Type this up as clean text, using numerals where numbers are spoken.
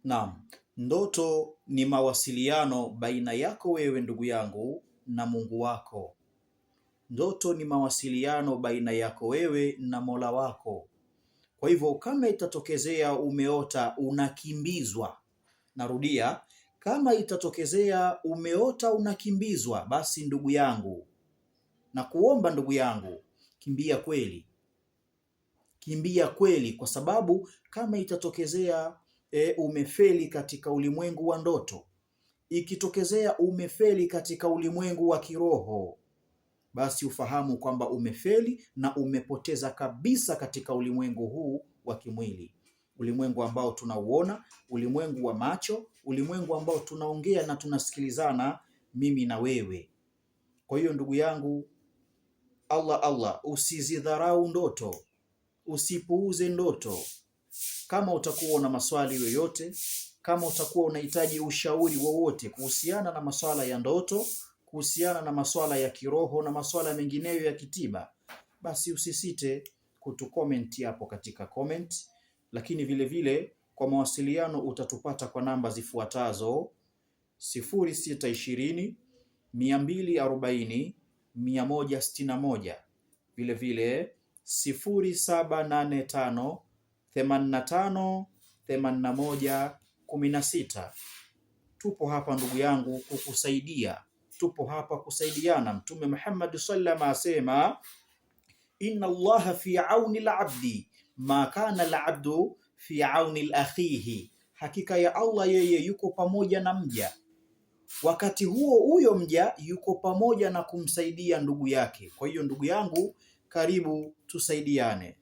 Naam, ndoto ni mawasiliano baina yako wewe ndugu yangu na Mungu wako. Ndoto ni mawasiliano baina yako wewe na Mola wako. Kwa hivyo kama itatokezea umeota unakimbizwa, narudia, kama itatokezea umeota unakimbizwa, basi ndugu yangu, na kuomba ndugu yangu, kimbia kweli. Kimbia kweli, kwa sababu kama itatokezea umefeli katika ulimwengu wa ndoto, ikitokezea umefeli katika ulimwengu wa kiroho, basi ufahamu kwamba umefeli na umepoteza kabisa katika ulimwengu huu wa kimwili, ulimwengu ambao tunauona, ulimwengu wa macho, ulimwengu ambao tunaongea na tunasikilizana mimi na wewe. Kwa hiyo ndugu yangu, Allah, usizidharau ndoto, usipuuze ndoto. Kama utakuwa una maswali yoyote, kama utakuwa unahitaji ushauri wowote kuhusiana na masuala ya ndoto, kuhusiana na masuala ya kiroho na masuala mengineyo ya kitiba, basi usisite kutucomment hapo katika comment. Lakini vile vile kwa mawasiliano utatupata kwa namba zifuatazo: 0620 240 161, vile vile 0785 85 81 16. Tupo hapa ndugu yangu kukusaidia, tupo hapa kusaidiana. Mtume Muhammad sallallahu alaihi wasallam asema, inna Allaha fi auni al-abdi ma kana al-abdu fi auni al-akhihi, hakika ya Allah yeye yuko pamoja na mja wakati huyo mja yuko pamoja na kumsaidia ndugu yake. Kwa hiyo ndugu yangu, karibu tusaidiane.